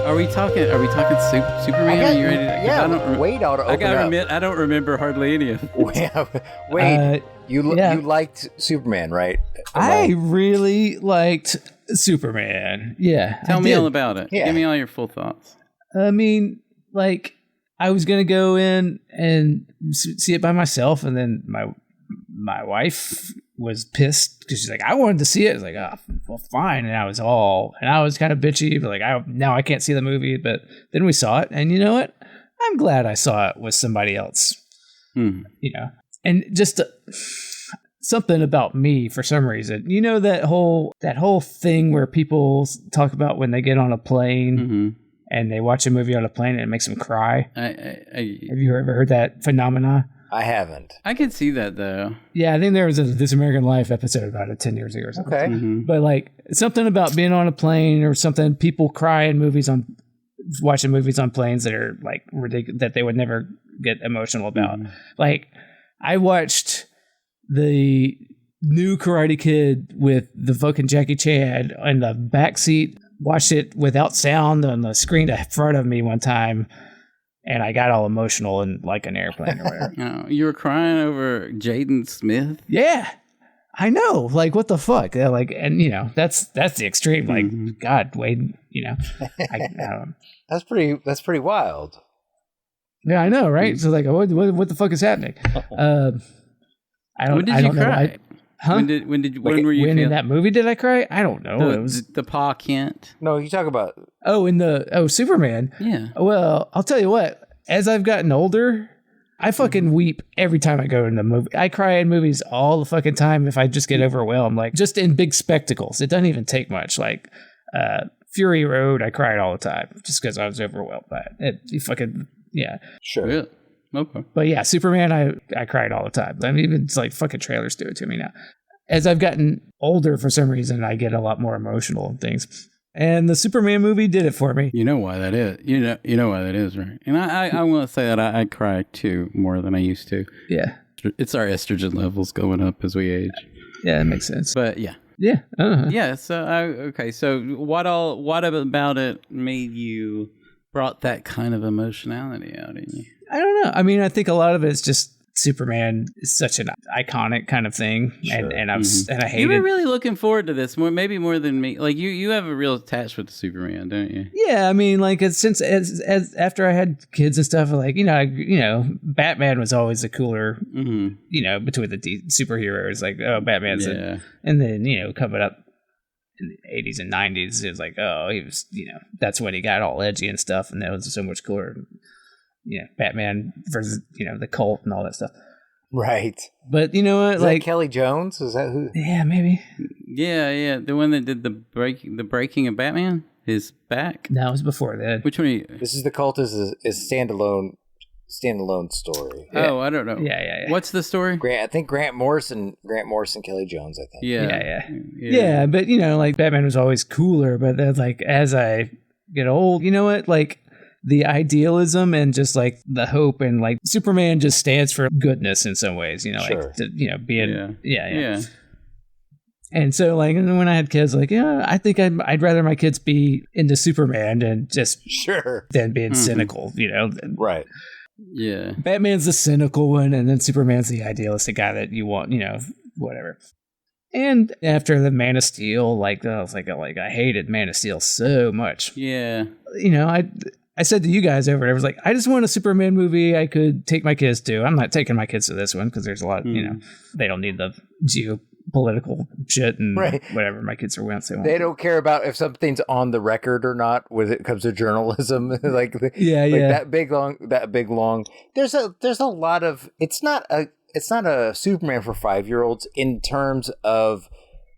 Are we talking Superman? Are you ready to, yeah, Wade ought to open I gotta up. admit, I don't remember hardly any of them. Wade, you liked Superman, right? I really liked Superman. Yeah. Tell me all about it. Yeah. Give me all your full thoughts. I mean, like, I was going to go in and see it by myself, and then my wife was pissed because she's like, I wanted to see it. I was like, oh, well, fine. And I was kind of bitchy, but like, now I can't see the movie. But then we saw it, and you know what? I'm glad I saw it with somebody else. You know, and just something about me for some reason. You know, that whole thing where people talk about when they get on a plane and they watch a movie on a plane and it makes them cry. Have you ever heard that phenomena? I haven't. I could see that though. Yeah, I think there was a This American Life episode about it 10 years ago or something. Okay. But like something about being on a plane or something, people cry in watching movies on planes that are like ridiculous, that they would never get emotional about. Like I watched the new Karate Kid with the fucking Jackie Chan in the backseat, watched it without sound on the screen in front of me one time. And I got all emotional in like an airplane or whatever. Oh, you were crying over Jaden Smith? Yeah, I know. Like, what the fuck? Like, and you know, that's the extreme. Like, God, Wade. You know, I don't know. That's pretty wild. Yeah, I know, right? So like, what the fuck is happening? I don't. When did I you don't cry? Know. Huh? When were you in that movie did I cry? I don't know. It was the Pa Kent. No, you talk about Superman. Yeah. Well, I'll tell you what. As I've gotten older, I fucking weep every time I go in the movie. I cry in movies all the fucking time if I just get overwhelmed. Like just in big spectacles, it doesn't even take much. Like Fury Road, I cried all the time just because I was overwhelmed by it. Sure. Yeah. Okay. But yeah, Superman, I cried all the time. I mean, even it's like fucking trailers do it to me now. As I've gotten older, for some reason, I get a lot more emotional and things. And the Superman movie did it for me. You know why that is. You know why that is, right? And I want to say that I cry too more than I used to. Yeah. It's our estrogen levels going up as we age. Yeah, that makes sense. But yeah. Yeah. Yeah. So okay. So what about it made you brought that kind of emotionality out in you? I don't know. I mean, I think a lot of it is just Superman is such an iconic kind of thing, Sure. and I hate it. You were really looking forward to this maybe more than me. Like you have a real attachment to Superman, don't you? Yeah, I mean, like since after I had kids and stuff, like you know, Batman was always the cooler, you know, between the superheroes. Like, oh, Batman's, and then you know, coming up in the 80s and 90s, it was like, oh, he was, you know, that's when he got all edgy and stuff, and that was so much cooler. Yeah, Batman versus, you know, the cult and all that stuff. Right. But you know what? Is like that Kelly Jones? Is that who? Yeah, maybe. Yeah. The one that did the breaking of Batman? His back? No, it was before that. Which one are you? This is the cult is standalone story. Yeah. Oh, I don't know. Yeah. What's the story? I think Grant Morrison, Kelly Jones, I think. Yeah, but you know, like Batman was always cooler, but then like as I get old, you know what? Like the idealism and just like the hope and like Superman just stands for goodness in some ways, you know, Sure. like to, you know, being Yeah. And so like when I had kids, like I think I'd rather my kids be into Superman and just than being cynical, you know. Right. Yeah. Batman's the cynical one, and then Superman's the idealistic guy that you want, you know, whatever. And after the Man of Steel, like I was like I hated Man of Steel so much. Yeah. You know, I said to you guys over there, I was like, I just want a Superman movie I could take my kids to. I'm not taking my kids to this one because there's a lot, you know, they don't need the geopolitical shit and whatever. My kids are wimps. They don't care about if something's on the record or not when it comes to journalism. That big long. There's a lot of. It's not a Superman for 5-year-olds in terms of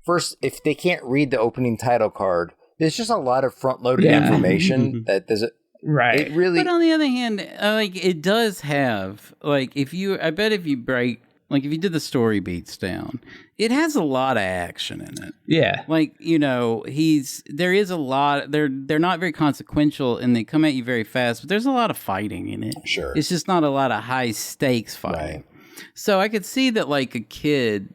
first if they can't read the opening title card. There's just a lot of front-loaded information that there's. Right. It really. But on the other hand, like it does have like if you did the story beats down, it has a lot of action in it. Yeah. Like, you know, there is a lot, they're not very consequential and they come at you very fast, but there's a lot of fighting in it. Sure. It's just not a lot of high stakes fighting. Right. So I could see that like a kid,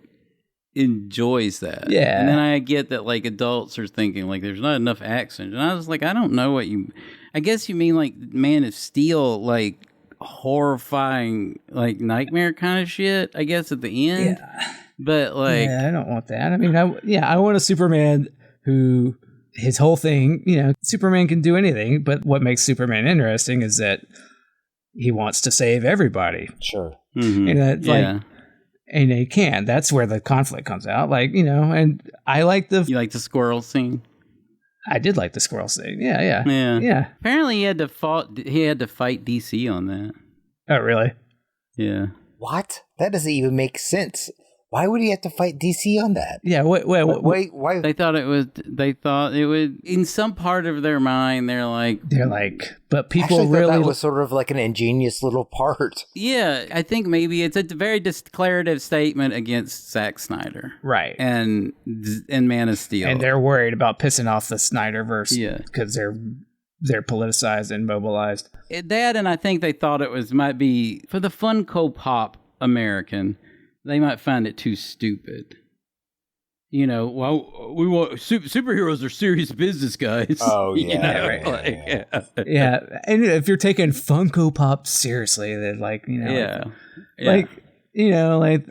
enjoys that. Yeah. And then I get that like adults are thinking like there's not enough action. And I was like, I don't know what you I guess you mean like Man of Steel, like horrifying like nightmare kind of shit, I guess at the end. Yeah. But like I don't want that. I mean, I want a Superman who his whole thing, Superman can do anything, but what makes Superman interesting is that he wants to save everybody. Sure. mm-hmm. And that, like, and he can. That's where the conflict comes out. Like, and I like You like the squirrel scene? I did like the squirrel scene. Yeah. Apparently he had to fight DC on that. Oh, really? Yeah. What? That doesn't even make sense. Why would he have to fight DC on that? Yeah, wait, why? They thought it would, in some part of their mind, they're like, but people actually really. That was sort of like an ingenious little part. Yeah, I think maybe it's a very declarative statement against Zack Snyder. Right. And Man of Steel. And they're worried about pissing off the Snyderverse. Because they're politicized and mobilized. That, and I think they thought might be, for the Funko Pop American, they might find it too stupid. Well, we want superheroes are serious business guys. Oh yeah, right. Yeah. And if you're taking Funko Pop seriously, then like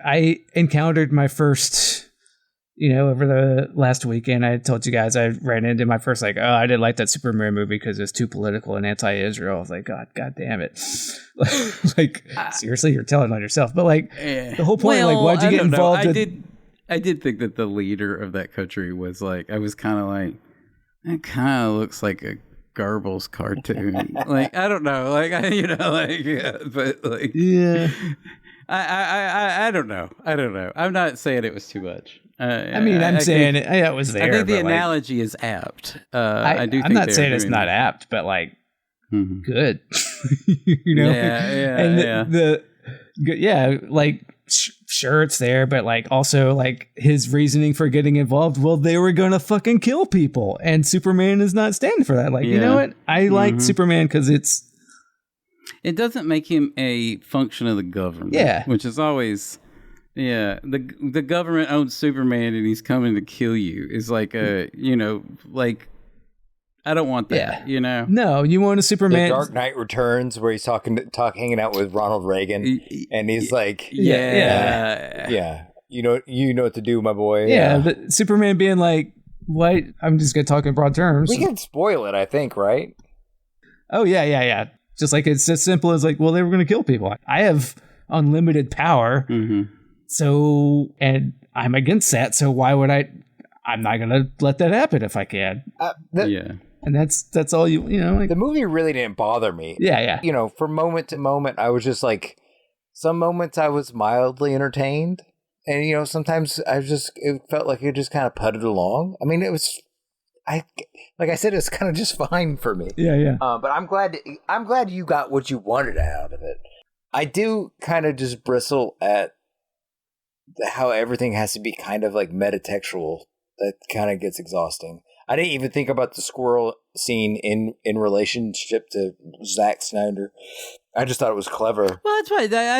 I encountered my first, over the last weekend. I told you guys I ran into my first I didn't like that Superman movie because it's too political and anti-Israel. I was like, God damn it! Seriously, you're telling on yourself. But the whole point, why'd you get involved? I did think that the leader of that country was I was kind of like, that kind of looks like a Goebbels cartoon. I don't know, I don't know. I'm not saying it was too much. I'm saying it was there. I think the analogy is apt. I do. I'm not saying it's not apt, but good. Sure, it's there, but also his reasoning for getting involved. Well, they were gonna fucking kill people, and Superman is not standing for that. You know what? I like Superman because it doesn't make him a function of the government. Yeah, which is always. Yeah, the government owns Superman and he's coming to kill you. Is I don't want that. Yeah. No, you want a Superman. The Dark Knight Returns, where he's hanging out with Ronald Reagan, and he's like, yeah. You know what to do, my boy. Yeah, but Superman being like, what? I'm just gonna talk in broad terms. We can spoil it, I think, right? Oh yeah. Just it's as simple as well, they were gonna kill people. I have unlimited power. Mm-hmm. So, and I'm against that. So why would I'm not going to let that happen if I can. And that's all the movie really didn't bother me. Yeah. From moment to moment, I was just some moments I was mildly entertained. And, sometimes it felt like it just kind of putted along. I mean, it was, like I said, it's kind of just fine for me. Yeah. But I'm glad you got what you wanted out of it. I do kind of just bristle at how everything has to be kind of metatextual. That kind of gets exhausting. I didn't even think about the squirrel scene in relationship to Zack Snyder. I just thought it was clever. Well,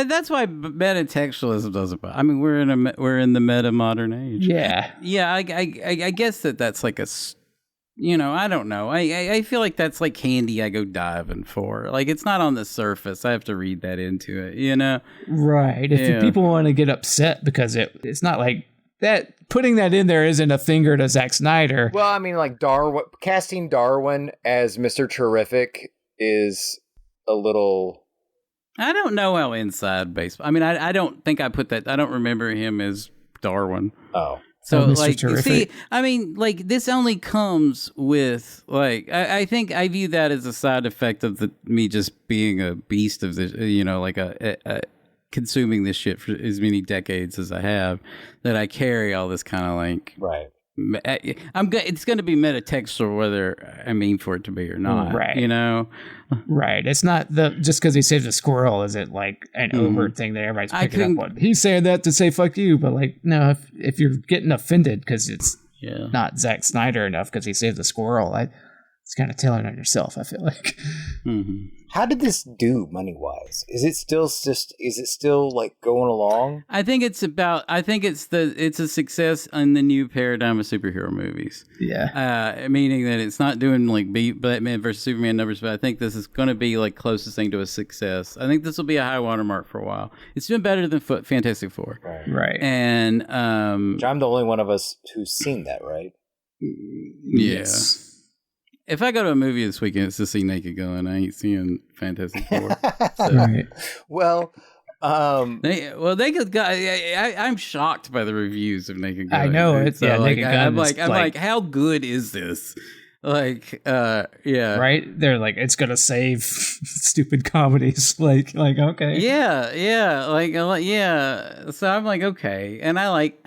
that's why metatextualism doesn't. I mean, we're in the meta modern age. Yeah. I guess that's I don't know. I feel like that's candy I go diving for. It's not on the surface. I have to read that into it, Right. If people want to get upset because it's not that, putting that in there isn't a finger to Zack Snyder. Well, I mean, casting Darwin as Mr. Terrific is a little... I don't know how inside baseball... I mean, I don't think I put that... I don't remember him as Darwin. Oh. So, see, I mean, this only comes with, I think I view that as a side effect of me just being a beast of this, consuming this shit for as many decades as I have, that I carry all this kind of right. It's going to be metatextual whether I mean for it to be or not, right? Right. It's not just because he saved a squirrel is it an overt thing that everybody's picking up on. He's saying that to say fuck you, but no, if you're getting offended because it's not Zack Snyder enough because he saved the squirrel, it's kind of tailored on yourself, I feel like. Mm-hmm. How did this do money wise? Is it still like going along? I think it's a success in the new paradigm of superhero movies. Yeah. Meaning that it's not doing like Batman versus Superman numbers, but I think this is going to be like closest thing to a success. I think this will be a high watermark for a while. It's doing better than Fantastic Four. Right. And I'm the only one of us who's seen that, right? Yes. If I go to a movie this weekend, it's to see Naked Gun. I ain't seeing Fantastic Four. So. Right. Well, Naked Gun. I'm shocked by the reviews of Naked Gun. I know it's Naked Gun. I'm like, how good is this? Like, yeah, right. They're like, it's gonna save stupid comedies. Like, okay, yeah, yeah. So I'm like, okay, and I like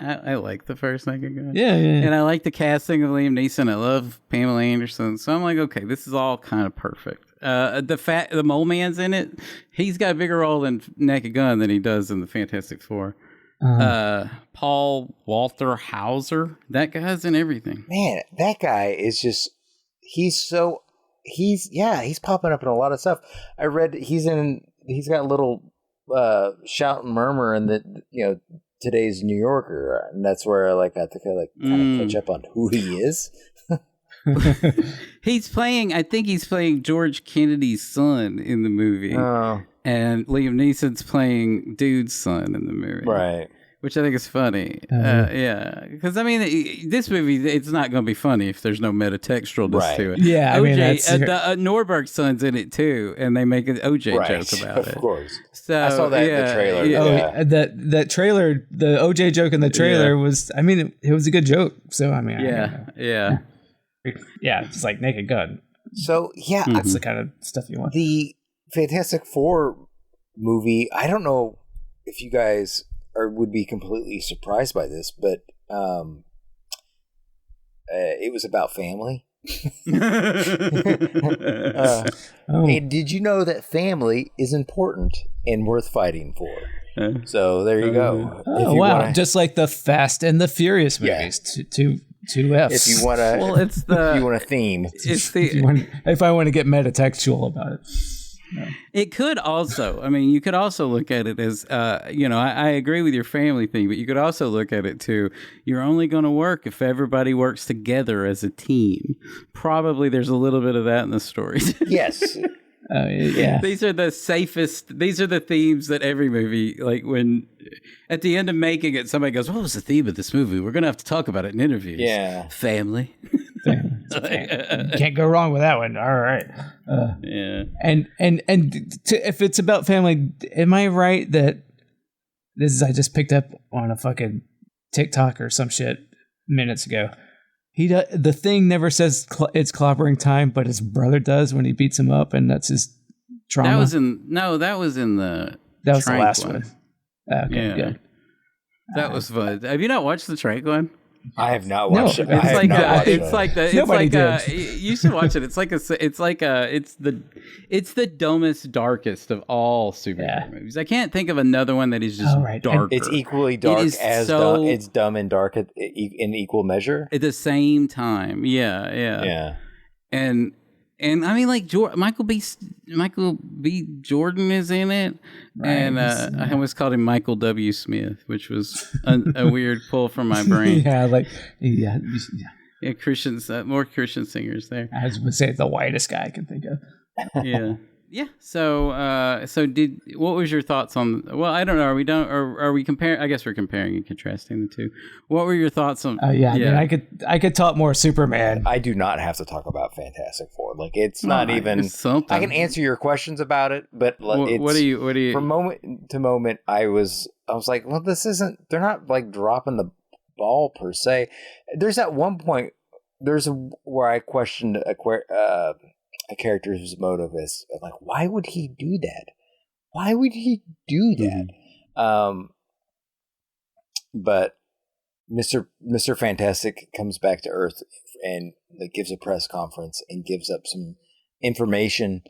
the first Naked Gun. Yeah. And I like the casting of Liam Neeson. I love Pamela Anderson. So I'm like, okay, this is all kind of perfect. The Mole Man's in it. He's got a bigger role in Naked Gun than he does in the Fantastic Four. Paul Walter Hauser, that guy's in everything. Man, that guy is just. He's popping up in a lot of stuff. I read he's got a little shout and murmur in the today's New Yorker, and that's where I got to kind of catch up on who he is. I think he's playing George Kennedy's son in the movie. Oh. And Liam Neeson's playing Dude's son in the movie. Right. Which I think is funny. Yeah. Because, I mean, this movie, it's not going to be funny if there's no metatextualness to it. Yeah, I mean, Norberg's son's in it, too, and they make an OJ joke about it. Of course. So, I saw that in the trailer. Yeah. That trailer, the OJ joke in the trailer was, I mean, it was a good joke. So, I mean, yeah. It's like Naked Gun. So, yeah. That's the kind of stuff you want. The Fantastic Four movie, I don't know if you guys would be completely surprised by this, but it was about family. And did you know that family is important and worth fighting for? So there you go. Oh, wow. Just like the Fast and the Furious movies. Two F's. If you want to, well, it's the, if you want a theme. It's the, if I want to get metatextual about it. No. It could also, I mean, you could also look at it as, I agree with your family thing, but you could also look at it too. You're only going to work if everybody works together as a team. Probably there's a little bit of that in the stories. Yes. Yeah. These are the safest, these are the themes that every movie, like when at the end of making it, somebody goes, what was the theme of this movie? We're going to have to talk about it in interviews. Yeah. Family. Can't go wrong with that one. All right. Yeah. And if it's about family, am I right that I just picked up on a fucking TikTok or some shit minutes ago. The Thing never says it's clobbering time, but his brother does when he beats him up, and that's his trauma. That was in the the last one. Okay, yeah. Good. That was fun. Have you not watched the Trank one? I have not watched it. You should watch it. It's the dumbest, darkest of all superhero movies. I can't think of another one that is just darker. It's equally dark it's dumb and dark in equal measure at the same time. Yeah. And I mean, like Michael B. Jordan is in it, right. And I almost called him Michael W. Smith, which was a weird pull from my brain. Yeah, Christian, more Christian singers there. I was going to say the whitest guy I can think of. Yeah. So, what was your thoughts on? Well, I don't know. Are we comparing? I guess we're comparing and contrasting the two. What were your thoughts on? I mean, I could talk more Superman. I do not have to talk about Fantastic Four. Like it's not even. It's I can answer your questions about it, but what do you? From moment to moment, I was like, well, this isn't. They're not like dropping the ball per se. There's at one point. Where I questioned a character's motive is like, why would he do that? Why would he do that? Mm-hmm. But Mr. Fantastic comes back to Earth and like gives a press conference and gives up some information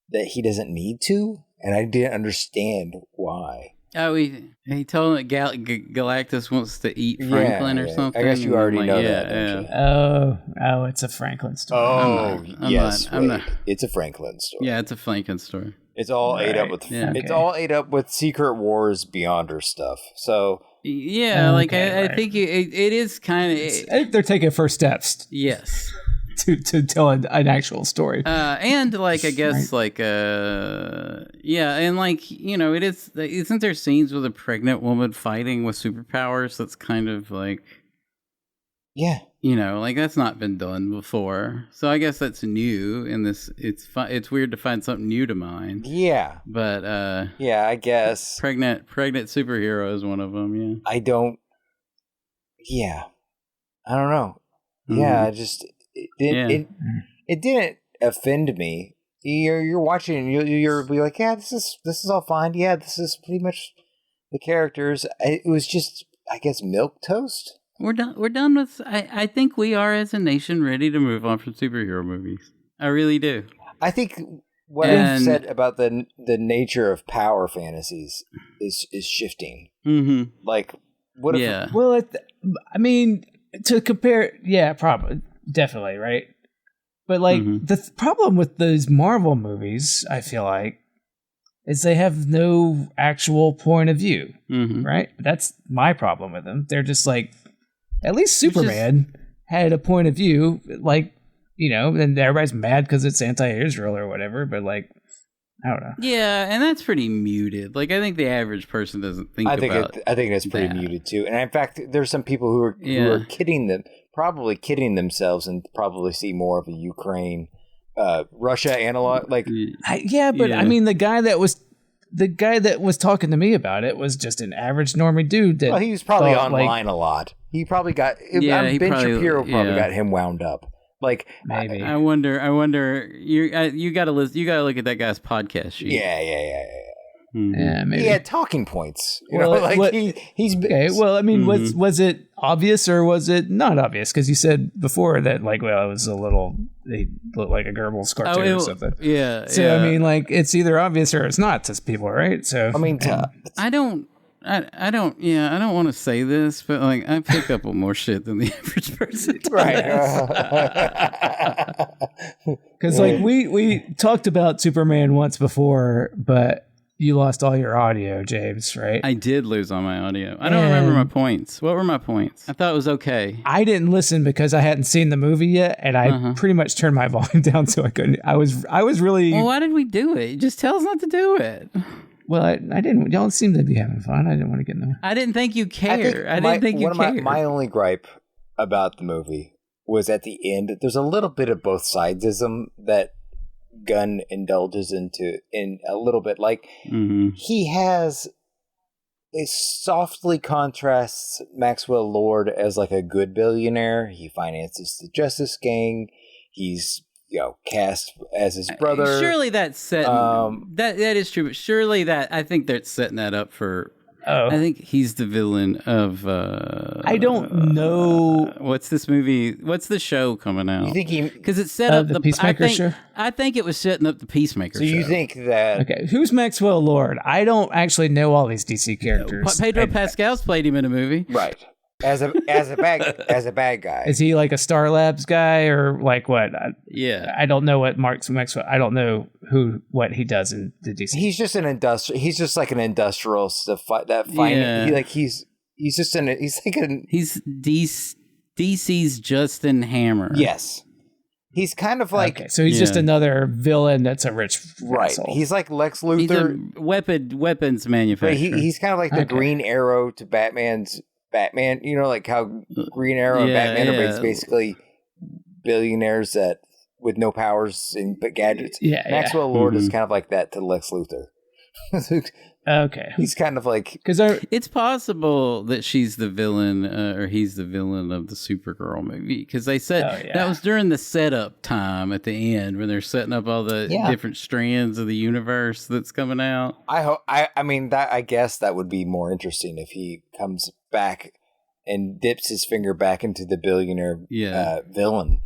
that he doesn't need to, and I didn't understand why. Oh, he told him that Galactus wants to eat Franklin or something. I guess you already know that. Yeah. Oh, it's a Franklin story. It's a Franklin story. Yeah, it's a Franklin story. It's all ate up with. Yeah. It's all ate up with Secret Wars Beyonder stuff. So yeah, I think it is kind of. I think they're taking first steps. Yes. To tell an actual story. And I guess and it is, isn't there scenes with a pregnant woman fighting with superpowers? That's kind of that's not been done before. So I guess that's new in this. It's weird to find something new to mind. Yeah. But I guess pregnant superhero is one of them. Yeah. I don't know. Yeah, I just it didn't offend me. You're watching, you're like, yeah, this is all fine. Yeah, this is pretty much the characters. It was just, I guess, milquetoast. We're done with. I think we are as a nation ready to move on from superhero movies. I really do. I think what I've said about the nature of power fantasies is shifting. Mm-hmm. Like, what if? Yeah. Well, to compare, probably. Definitely, right? But the problem with those Marvel movies, I feel like, is they have no actual point of view, right? That's my problem with them. They're just at least Superman had a point of view, and everybody's mad because it's anti-Israel or whatever, but I don't know. Yeah, and that's pretty muted. I think the average person doesn't think about I think that's pretty muted too. And in fact, there's some people who are probably kidding themselves and probably see more of a Ukraine, Russia analog. I mean, the guy that was talking to me about it was just an average normie dude. He was probably online a lot. He probably got. Ben Shapiro probably got him wound up. Maybe. I wonder. You got to listen. You got to look at that guy's podcast sheet. Yeah. Mm-hmm. Yeah, maybe. He had talking points. He's okay. Well, I mean, was it obvious or was it not obvious? Because you said before that, it was a little. They looked like a Goebbels cartoon or something. Yeah. So I mean, it's either obvious or it's not to people, right? So I mean, I don't want to say this, but I pick up on more shit than the average person does. Right. Because we talked about Superman once before, but you lost all your audio, James, right? I did lose all my audio. I don't remember my points. What were my points? I thought it was okay. I didn't listen because I hadn't seen the movie yet, and I pretty much turned my volume down so I couldn't. I was really. Well, why did we do it? Just tell us not to do it. Well, I didn't. Y'all seem to be having fun. I didn't want to get in the way. I didn't think you cared. I didn't think you cared. My only gripe about the movie was at the end. There's a little bit of both sidesism that Gunn indulges in a little bit. He has it softly contrasts Maxwell Lord as a good billionaire. He finances the Justice Gang. He's cast as his brother. Surely that's set. That is true, but surely I think they're setting that up for. Oh. I think he's the villain of. I don't know. What's this movie? What's the show coming out? You think he? Because it set up the Peacemaker show. I think it was setting up the Peacemaker show. So you think that? Okay, who's Maxwell Lord? I don't actually know all these DC characters. Pedro Pascal's played him in a movie, right? As a bad guy. Is he a Star Labs guy or what? Yeah, I don't know what Maxwell. I don't know what he does in the DC. He's just an industrial. He's just an industrialist he's just he's DC's Justin Hammer. Yes, he's kind of okay, so he's just another villain that's a rich right. asshole. He's like Lex Luthor. He's a weapons manufacturer. He's kind of like the Green Arrow to Batman's Batman. How Green Arrow and Batman are basically billionaires with no powers but gadgets. Maxwell Lord is kind of like that to Lex Luthor. Okay, he's kind of because it's possible that she's the villain or he's the villain of the Supergirl movie because they said that was during the setup time at the end when they're setting up all the different strands of the universe that's coming out. I guess that would be more interesting if he comes back and dips his finger back into the billionaire villain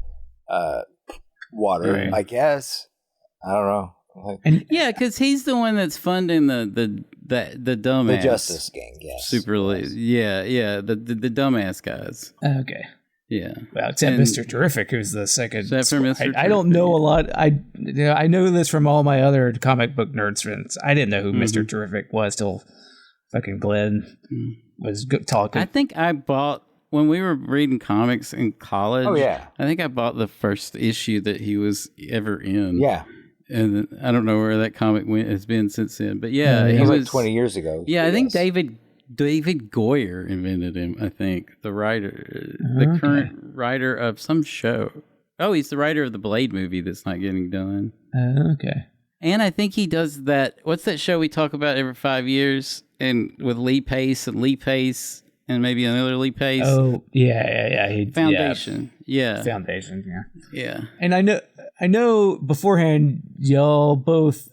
water. Right. I guess I don't know. Because he's the one that's funding the the dumbass, the Justice Gang, yes, the dumbass guys. Okay. Yeah. Well, except Mr. Terrific, who's the second. Except for Mr. Terrific. I don't know a lot. I know this from all my other comic book nerds friends. I didn't know who Mr. Terrific was till fucking Glenn was talking. I think I bought, when we were reading comics in college. Oh, yeah. I think I bought the first issue that he was ever in. Yeah. And I don't know where that comic has been since then. But yeah, he was like 20 years ago. Yeah, I think David Goyer invented him, I think. The writer, the current writer of some show. Oh, he's the writer of the Blade movie that's not getting done. Okay. And I think he does that, what's that show we talk about every 5 years? And with Lee Pace and maybe another Lee Pace. Oh, yeah. Foundation. Yeah. Foundation, Yeah. And I know beforehand y'all both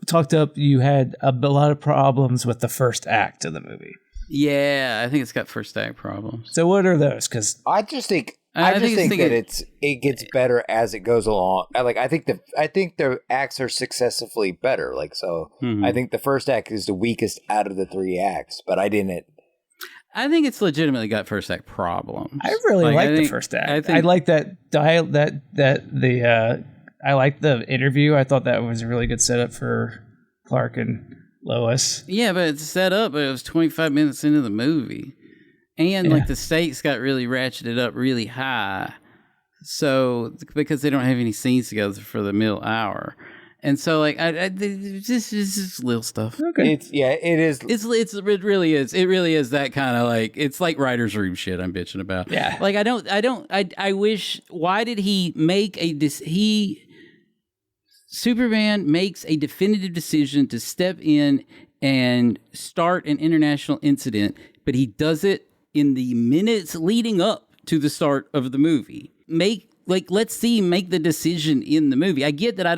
talked up you had a lot of problems with the first act of the movie. Yeah, I think it's got first act problems. So what are those? Because I just think that it gets better as it goes along. I think the acts are successively better. I think the first act is the weakest out of the 3 acts, but I think it's legitimately got first act problems. I really like the first act. I like I like the interview. I thought that was a really good setup for Clark and Lois. Yeah, but it's set up, but it was 25 minutes into the movie. And the stakes got really ratcheted up really high. So, because they don't have any scenes together for the middle hour. And so, it's just little stuff. Okay. It is. It really is. It really is that kind of it's like writer's room shit I'm bitching about. Yeah. I wish, why did he make Superman makes a definitive decision to step in and start an international incident, but he does it in the minutes leading up to the start of the movie. Let's see him make the decision in the movie. I get that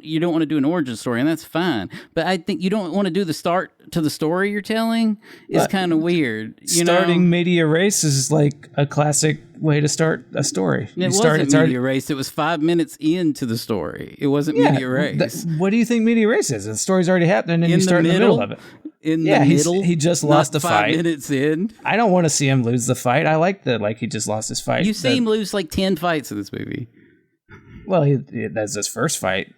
you don't want to do an origin story, and that's fine. But I think you don't want to do the start to the story you're telling is kind of weird. Starting media race is like a classic way to start a story. It wasn't media race. It was 5 minutes into the story. It wasn't media race. What do you think media race is? The story's already happening, and you start in the middle of it. In the middle, he just lost the fight. 5 minutes in. I don't want to see him lose the fight. I like he just lost his fight. You see him lose 10 fights in this movie. Well, that's his first fight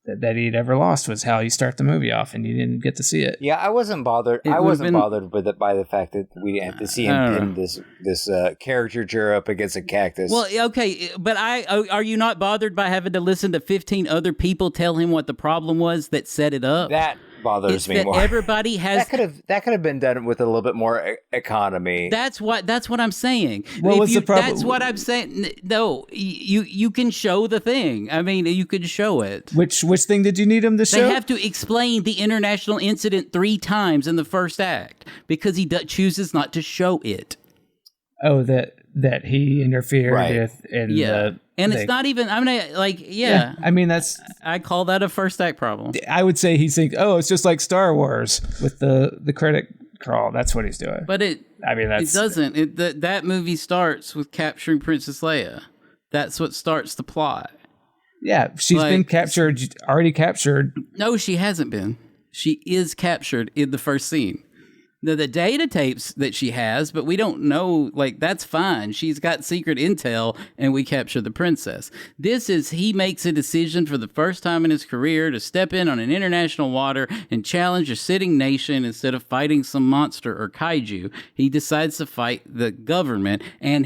that he'd ever lost was how you start the movie off, and you didn't get to see it. Yeah, I wasn't bothered. Bothered with it by the fact that we didn't have to see him pin this caricature up against a cactus. Well, okay, but are you not bothered by having to listen to 15 other people tell him what the problem was that set it up? That bothers me more. Everybody has that could have been done with a little bit more economy. That's what I'm saying. What was the problem? That's what I'm saying. No, you can show the thing. I mean, you could show it. Which thing did you need him to show? They have to explain the international incident 3 times in the first act because he chooses not to show it. Oh, that he interfered with and it's not even, I mean, I call that a first act problem. I would say he's thinking, it's just like Star Wars with the credit crawl. That's what he's doing. But it doesn't. That movie starts with capturing Princess Leia. That's what starts the plot. Yeah, she's been already captured. No, she hasn't been. She is captured in the first scene. The data tapes that she has, but we don't know, that's fine. She's got secret intel, and we capture the princess. He makes a decision for the first time in his career to step in on an international water and challenge a sitting nation instead of fighting some monster or kaiju. He decides to fight the government, and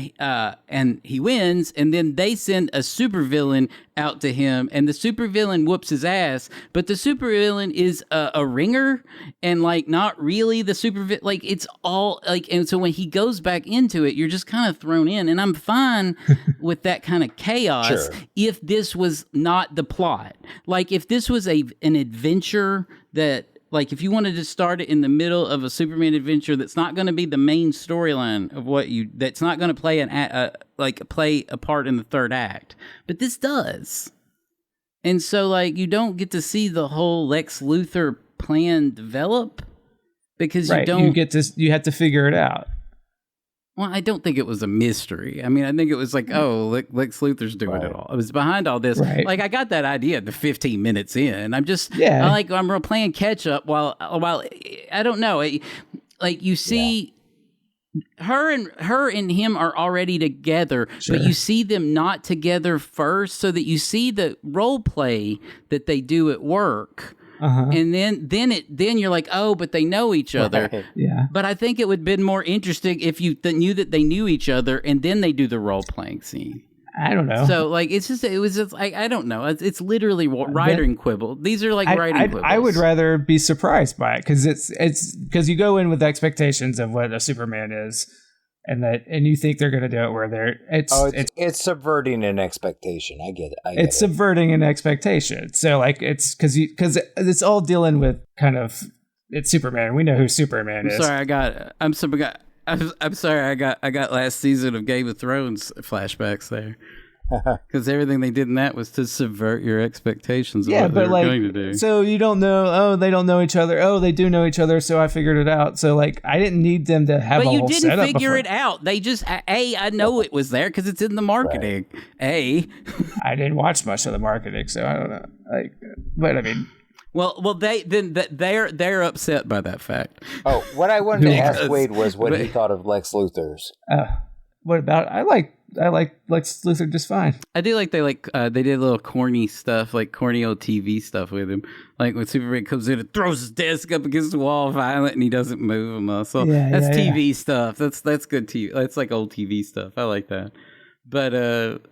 he wins, and then they send a supervillain out to him, and the supervillain whoops his ass, but the supervillain is a ringer, and not really the supervillain. It's all and so when he goes back into it, you're just kind of thrown in, and I'm fine with that kind of chaos if this was not the plot. If this was an adventure that, if you wanted to start it in the middle of a Superman adventure that's not going to be the main storyline of that's not going to play play a part in the third act, but this does. And so you don't get to see the whole Lex Luthor plan develop because you don't. You have to figure it out. Well, I don't think it was a mystery. I mean, I think it was like, oh, Lex Luthor's doing it all. It was behind all this. Right. Like, I got that idea the 15 minutes in. I'm just, I'm playing catch up while I don't know. Like, you see, her and him are already together, but you see them not together first, so that you see the role play that they do at work. And then you're like, oh, but they know each other. Right. Yeah. But I think it would have been more interesting if you knew that they knew each other, and then they do the role playing scene. I don't know. So like, it was just I don't know. It's literally writing quibble. These are like writing quibbles. I would rather be surprised by it, because it's because you go in with expectations of what a Superman is. And you think they're going to do it where it's subverting an expectation. I get it. It's subverting an expectation. So like it's because it's all dealing with kind of it's Superman. We know who Superman is. I'm sorry. I got last season of Game of Thrones flashbacks there. Because everything they did in that was to subvert your expectations of what they were going to do. So you don't know, oh, they don't know each other. Oh, they do know each other, so I figured it out. So, like, I didn't need them to have a whole setup. But you didn't figure it out. They just, I know it was there because it's in the marketing. Right. I didn't watch much of the marketing, so I don't know. Like, but I mean... Well, they're upset by that fact. Oh, what I wanted to ask Wade was what he thought of Lex Luthor's. What about I like Lex Luthor just fine. I do like they did a little corny stuff, like corny old TV stuff with him. Like when Superman comes in and throws his desk up against the wall violent and he doesn't move him. So that's TV stuff. That's good TV. That's like old TV stuff. I like that. But I don't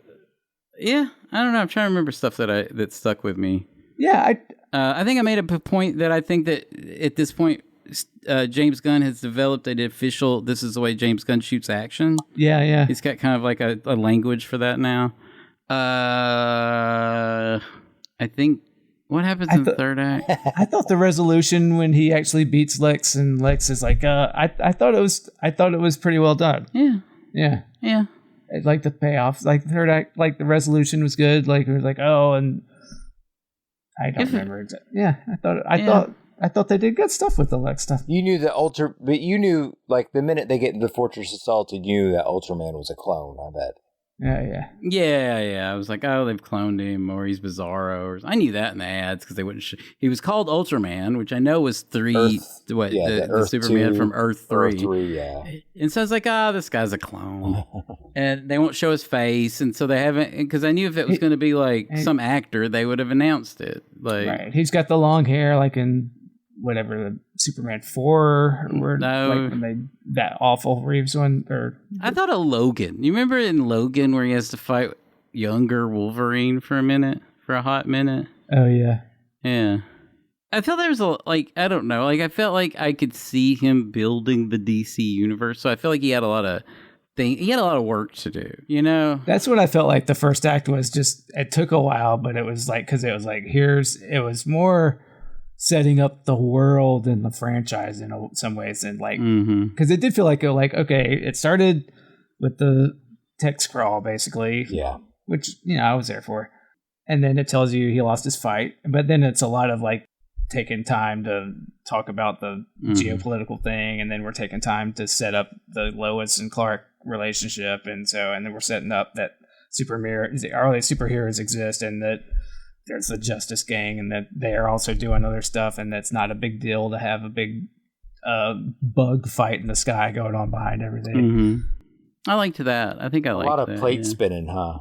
know. I'm trying to remember stuff that stuck with me. Yeah, I think I made a point that I think that at this point, James Gunn has developed an official, this is the way James Gunn shoots action. Yeah. He's got kind of like a language for that now. I think, what happens in the third act? I thought the resolution when he actually beats Lex and Lex is like, I thought it was pretty well done. Yeah. I like the payoff. Like the third act, like the resolution was good. Like it was like, oh, and I don't remember exactly. Yeah, I thought they did good stuff with the Lex stuff. You knew but you knew like the minute they get into the Fortress Assaulted, you knew that Ultraman was a clone. I bet. Yeah. I was like, oh, they've cloned him, or he's Bizarro. Or I knew that in the ads because they wouldn't. He was called Ultraman, which I know was the Superman 2, from Earth 3. Earth 3, yeah. And so I was like, this guy's a clone, and they won't show his face, and so they haven't. Because I knew if it was going to be like some actor, they would have announced it. Like, right, he's got the long hair, like in whatever the Superman 4 or like when that awful Reeves one. Or I thought of Logan. You remember in Logan where he has to fight younger Wolverine for a hot minute? Oh yeah. I felt there was I don't know, like I felt like I could see him building the DC universe, so I felt like he had a lot of work to do, you know? That's what I felt like the first act was. Just it took a while, but it was like, because it was like it was more setting up the world and the franchise in some ways, and like because it did feel like okay, it started with the text crawl basically, which I was there for, and then it tells you he lost his fight, but then it's a lot of like taking time to talk about the geopolitical thing, and then we're taking time to set up the Lois and Clark relationship, and then we're setting up that superheroes exist, and that there's the Justice Gang, and that they are also doing other stuff, and that's not a big deal to have a big bug fight in the sky going on behind everything. I liked that. I think I liked that. A lot of plate spinning, huh?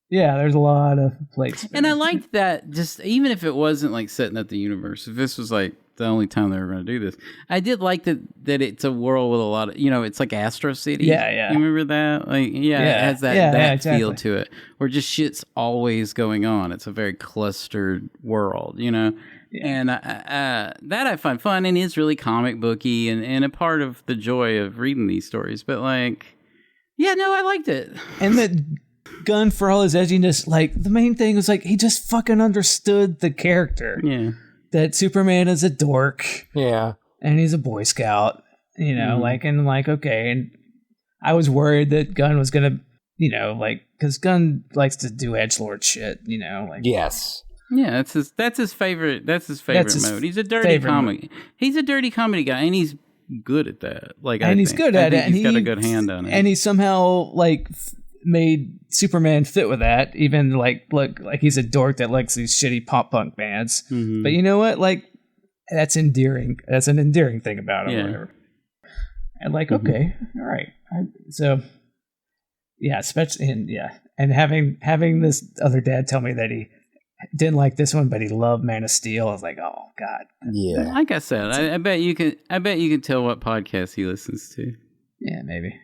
Yeah, there's a lot of plate spinning. And I liked that, just even if it wasn't like setting up the universe, if this was like the only time they were going to do this, I did like that it's a world with a lot of, it's like Astro City. Yeah. You remember that? Like, it has that feel to it, where just shit's always going on. It's a very clustered world, And that I find fun, and is really comic booky, and a part of the joy of reading these stories. But I liked it. And that Gunn, for all his edginess, like the main thing was like he just fucking understood the character. Yeah. That Superman is a dork. Yeah. And he's a Boy Scout. Okay. And I was worried that Gunn was gonna, because Gunn likes to do edgelord shit, Yes. Yeah, that's his favorite mode. He's a dirty comedy. He's a dirty comedy guy, and he's good at that. Like, and he's good at it, and he's got a good hand on it, and he somehow like made Superman fit with that. Even like look like he's a dork that likes these shitty pop punk bands. Mm-hmm. But you know what? Like that's endearing. That's an endearing thing about him. Yeah. Whatever. And like, okay, all right. So yeah, especially and having this other dad tell me that he didn't like this one, but he loved Man of Steel. I was like, oh god. Yeah. Like I said, I bet you can tell what podcast he listens to. Yeah, maybe.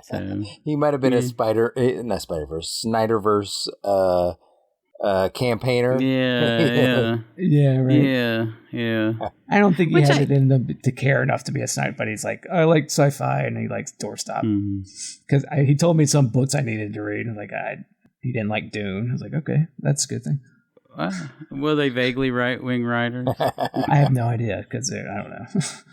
So, he might have been a Snyderverse campaigner. Yeah, yeah, right. Yeah. I don't think he had it in him to care enough to be a Snyder, but he's like, I like sci-fi and he likes doorstop because he told me some books I needed to read. And like, he didn't like Dune. I was like, okay, that's a good thing. Were they vaguely right-wing writers? I have no idea because I don't know.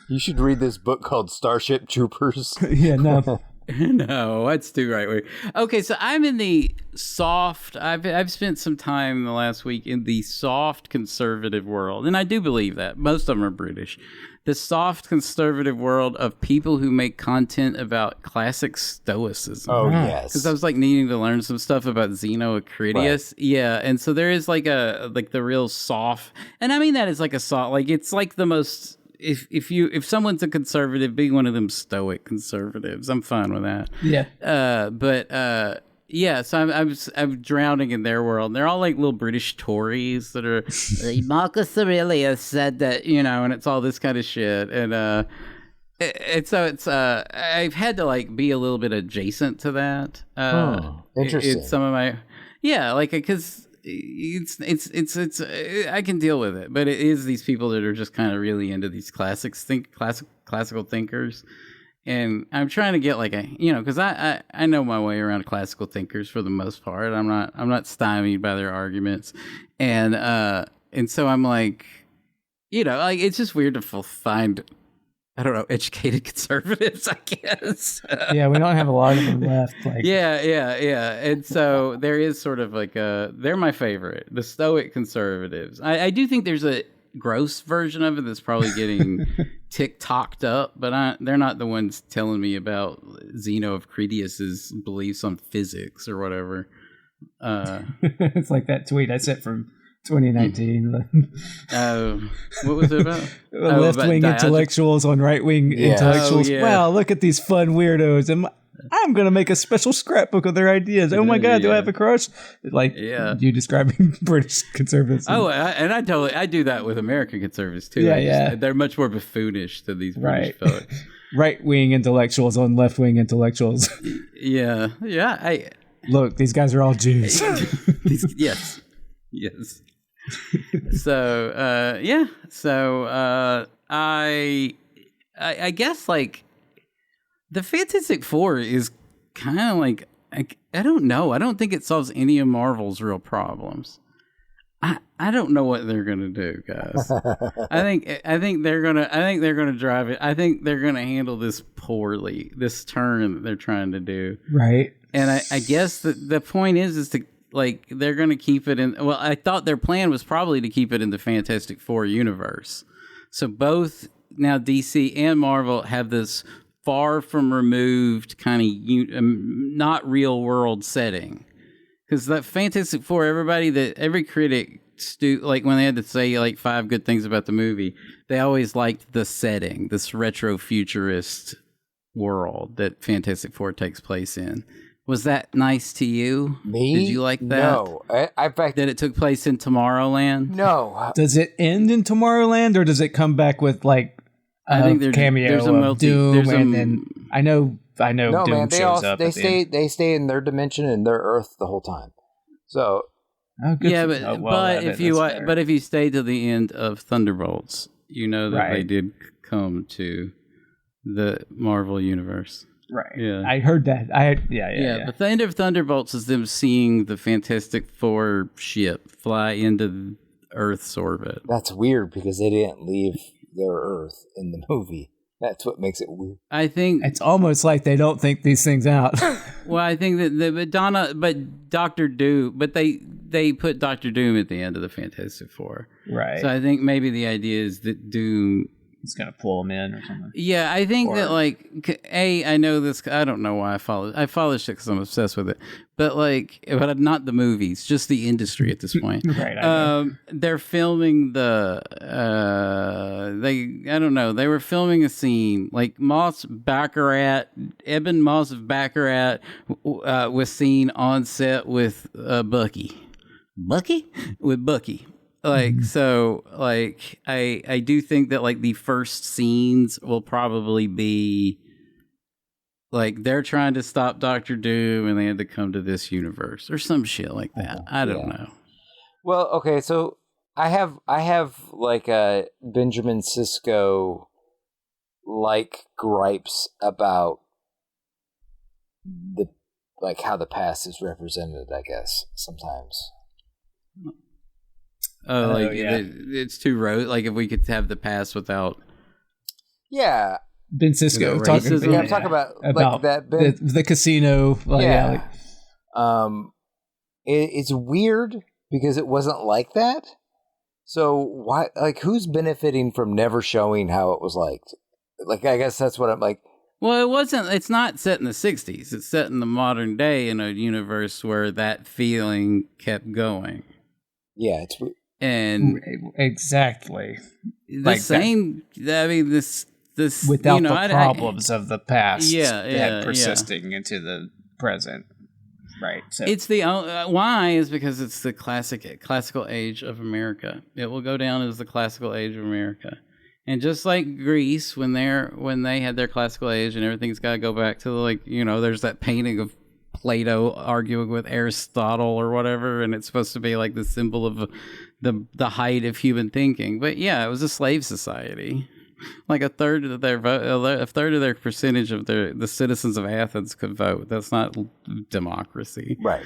You should read this book called Starship Troopers. Yeah, no. No, that's too right-wing. Okay, so I'm in the soft. I've spent some time in the last week in the soft conservative world, and I do believe that most of them are British. The soft conservative world of people who make content about classic stoicism. Oh, yes. Because I was like needing to learn some stuff about Zeno of Critias. Right. Yeah, and so there is like the real soft, and I mean that is like a soft, like it's like the most. If someone's a conservative, being one of them stoic conservatives, I'm fine with that. Yeah. Yeah, so I'm drowning in their world. They're all like little British Tories that are Marcus Aurelius said that, and it's all this kind of shit. And so I've had to like be a little bit adjacent to that. Interesting. It's some of my because it's I can deal with it, but it is these people that are just kind of really into these classical thinkers. And I'm trying to get like because I know my way around classical thinkers for the most part. I'm not stymied by their arguments, and so I'm like, like it's just weird to find, I don't know, educated conservatives, I guess. Yeah, we don't have a lot of them left. Like. Yeah, and so there is sort of like they're my favorite, the stoic conservatives. I do think there's a gross version of it that's probably getting TikToked up, but they're not the ones telling me about Zeno of Critias's beliefs on physics or whatever. It's like that tweet I sent from 2019. What was it about? Left-wing intellectuals on right-wing intellectuals. Yeah. Wow, look at these fun weirdos. I'm going to make a special scrapbook of their ideas. Oh my God, do I have a crush? Like you describing British conservatives. I do that with American conservatives too. Yeah. They're much more buffoonish than these British folks. Right-wing intellectuals on left-wing intellectuals. Yeah. Look, these guys are all Jews. Yes. So, I guess like the Fantastic Four is kind of like, I don't know. I don't think it solves any of Marvel's real problems. I don't know what they're gonna do, guys. I think they're gonna drive it. I think they're gonna handle this poorly. This turn that they're trying to do, right? And I guess the point is to like they're gonna keep it in. Well, I thought their plan was probably to keep it in the Fantastic Four universe. So both now DC and Marvel have this far from removed kind of not real world setting. Because that Fantastic Four, every critic, like when they had to say like 5 good things about the movie, they always liked the setting, this retro futurist world that Fantastic Four takes place in. Was that nice to you? Me? Did you like that? No. That it took place in Tomorrowland? No. Does it end in Tomorrowland, or does it come back with like a cameo of Doom? And then I know no, Doom man, shows up. They stay in their dimension and their Earth the whole time. So but if you stay to the end of Thunderbolts, you know that they did come to the Marvel universe. Right. Yeah. I heard that. But the end of Thunderbolts is them seeing the Fantastic Four ship fly into Earth's orbit. That's weird because they didn't leave their Earth in the movie. That's what makes it weird. I think it's almost like they don't think these things out. Well, I think that Doctor Doom, but they put Doctor Doom at the end of the Fantastic Four. Right. So I think maybe the idea is that Doom It's gonna pull them in or something. Yeah, I think that I know this. I don't know why I follow this shit because I'm obsessed with it. But but not the movies, just the industry at this point. Right. They're filming I don't know. They were filming a scene like Eben Moss of Baccarat was seen on set with Bucky. With Bucky. I do think that the first scenes will probably be they're trying to stop Doctor Doom and they had to come to this universe or some shit like that. I don't know. Well, okay, so I have a Benjamin Sisko gripes about the how the past is represented, I guess, sometimes. It's too rote. If we could have the past without, Ben Sisko I'm talking about that the casino. It's weird because it wasn't like that. So why? Who's benefiting from never showing how it was like? I guess that's what I'm like. Well, it wasn't. It's not set in the 60s. It's set in the modern day in a universe where that feeling kept going. Yeah, it's. And exactly the same. I mean, this without the problems of the past, persisting into the present, right? So it's the why is because it's the classical age of America. It will go down as the classical age of America, and just like Greece, when they had their classical age, and everything's got to go back to there's that painting of Plato arguing with Aristotle or whatever, and it's supposed to be the symbol of the height of human thinking. But yeah, it was a slave society. A third of their percentage of the citizens of Athens could vote. That's not democracy, right?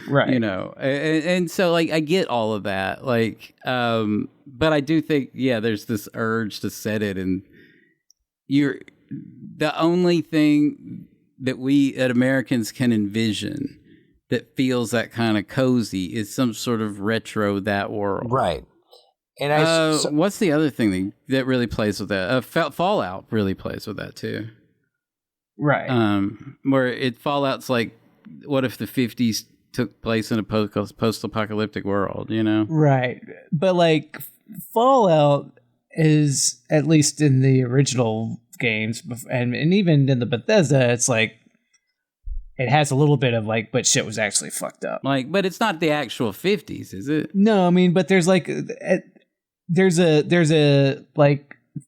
And so I get all of that, but I do think there's this urge to set it, and the only thing that we Americans can envision that feels that kind of cozy is some sort of retro that world, right? And what's the other thing that really plays with that? Fallout really plays with that too, right? Where Fallout's what if the 50s took place in a post-apocalyptic world, Right, but Fallout is, at least in the original games, and even in the Bethesda, it's it has a little bit of but shit was actually fucked up. But it's not the actual 50s, is it? No, I mean, but there's there's a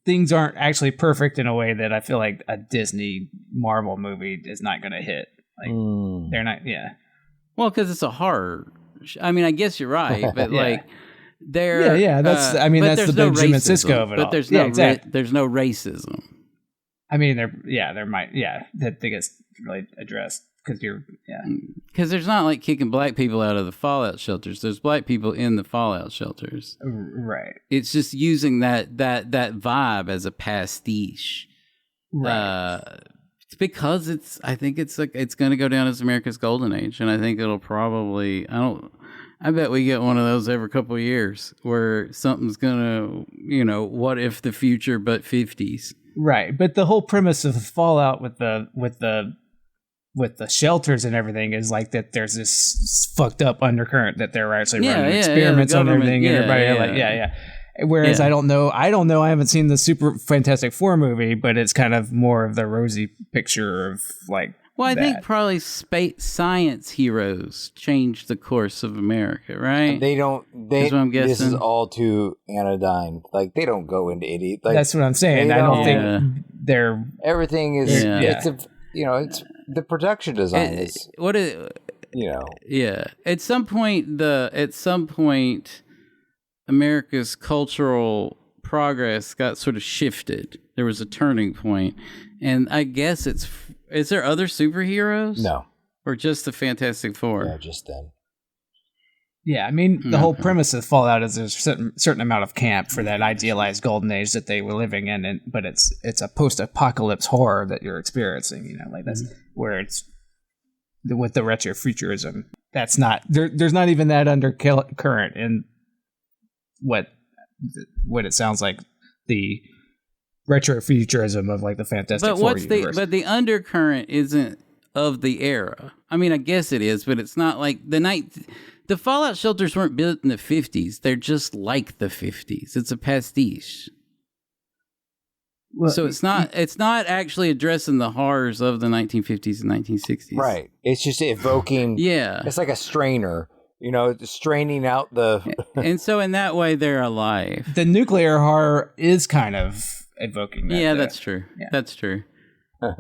things aren't actually perfect in a way that I feel like a Disney Marvel movie is not going to hit. They're not, Well, because it's a horror. I mean, I guess you're right, but that's that's the Benjamin Sisko of it all. But there's there's no racism. I mean, there might that gets really addressed because there's not kicking black people out of the fallout shelters. There's black people in the fallout shelters, right? It's just using that vibe as a pastiche, right? It's because I think it's going to go down as America's golden age, and I think it'll probably I bet we get one of those every couple of years where something's gonna what if the future but 50s. Right, but the whole premise of Fallout with the shelters and everything is that there's this fucked up undercurrent that they're actually running experiments on everything, and everybody Whereas I don't know, I haven't seen the Super Fantastic Four movie, but it's kind of more of the rosy picture of Well, I think probably science heroes changed the course of America, right? They don't. That's what I'm guessing. This is all too anodyne. They don't go into idiot. That's what I'm saying. I don't think they're. Everything is. It's it's the production design is. What is. Yeah. At some point, America's cultural progress got sort of shifted. There was a turning point, and I guess is there other superheroes? No. Or just the Fantastic Four? Yeah, just them. Yeah, I mean, the whole premise of Fallout is there's a certain amount of camp for that idealized golden age that they were living in, but it's a post-apocalypse horror that you're experiencing, that's where it's with the retrofuturism. That's not there's not even that undercurrent in what it sounds like the retrofuturism of like the Fantastic Four universe. But the undercurrent isn't of the era. I mean, I guess it is, but it's not like the Fallout shelters weren't built in the 50s. They're just like the 50s. It's a pastiche. Well, so it's not actually addressing the horrors of the 1950s and 1960s. Right. It's just evoking. Yeah. It's like a strainer, straining out the. And so in that way, they're alive. The nuclear horror is kind of evoking that. Yeah, that's true. Yeah. That's true.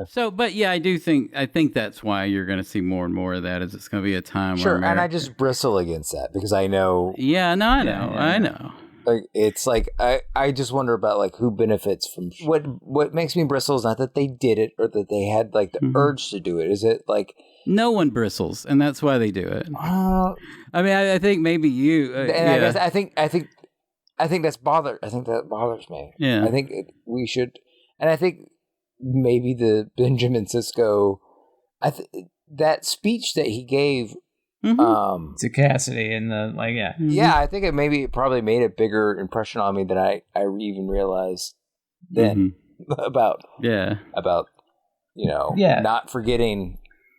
So, but yeah, I think that's why you're going to see more and more of that. Is it's going to be a time where and I just bristle against that because I know. Yeah, no, I know. Like it's like I just wonder about like who benefits from what makes me bristle is not that they did it or that they had like the urge to do it. Is it like no one bristles, and that's why they do it. I mean, I think maybe you. And I think that bothers me. Yeah, I think we should, and I think maybe the Benjamin Sisko, that speech that he gave. To Cassidy and the I think it probably made a bigger impression on me than I even realized then about not forgetting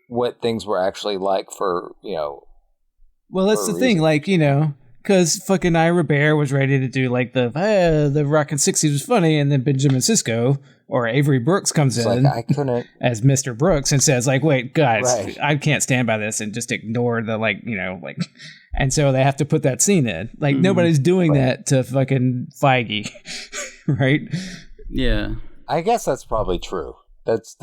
what things were actually like for well, that's the thing, like because fucking Ira Bear was ready to do like the Rockin' 60s was funny, and then Benjamin Sisko or Avery Brooks comes in I couldn't as Mr. Brooks and says like, wait, guys, I can't stand by this, and just ignore the and so they have to put that scene in. Like nobody's doing that to fucking Feige, right? Yeah, I guess that's probably true. That's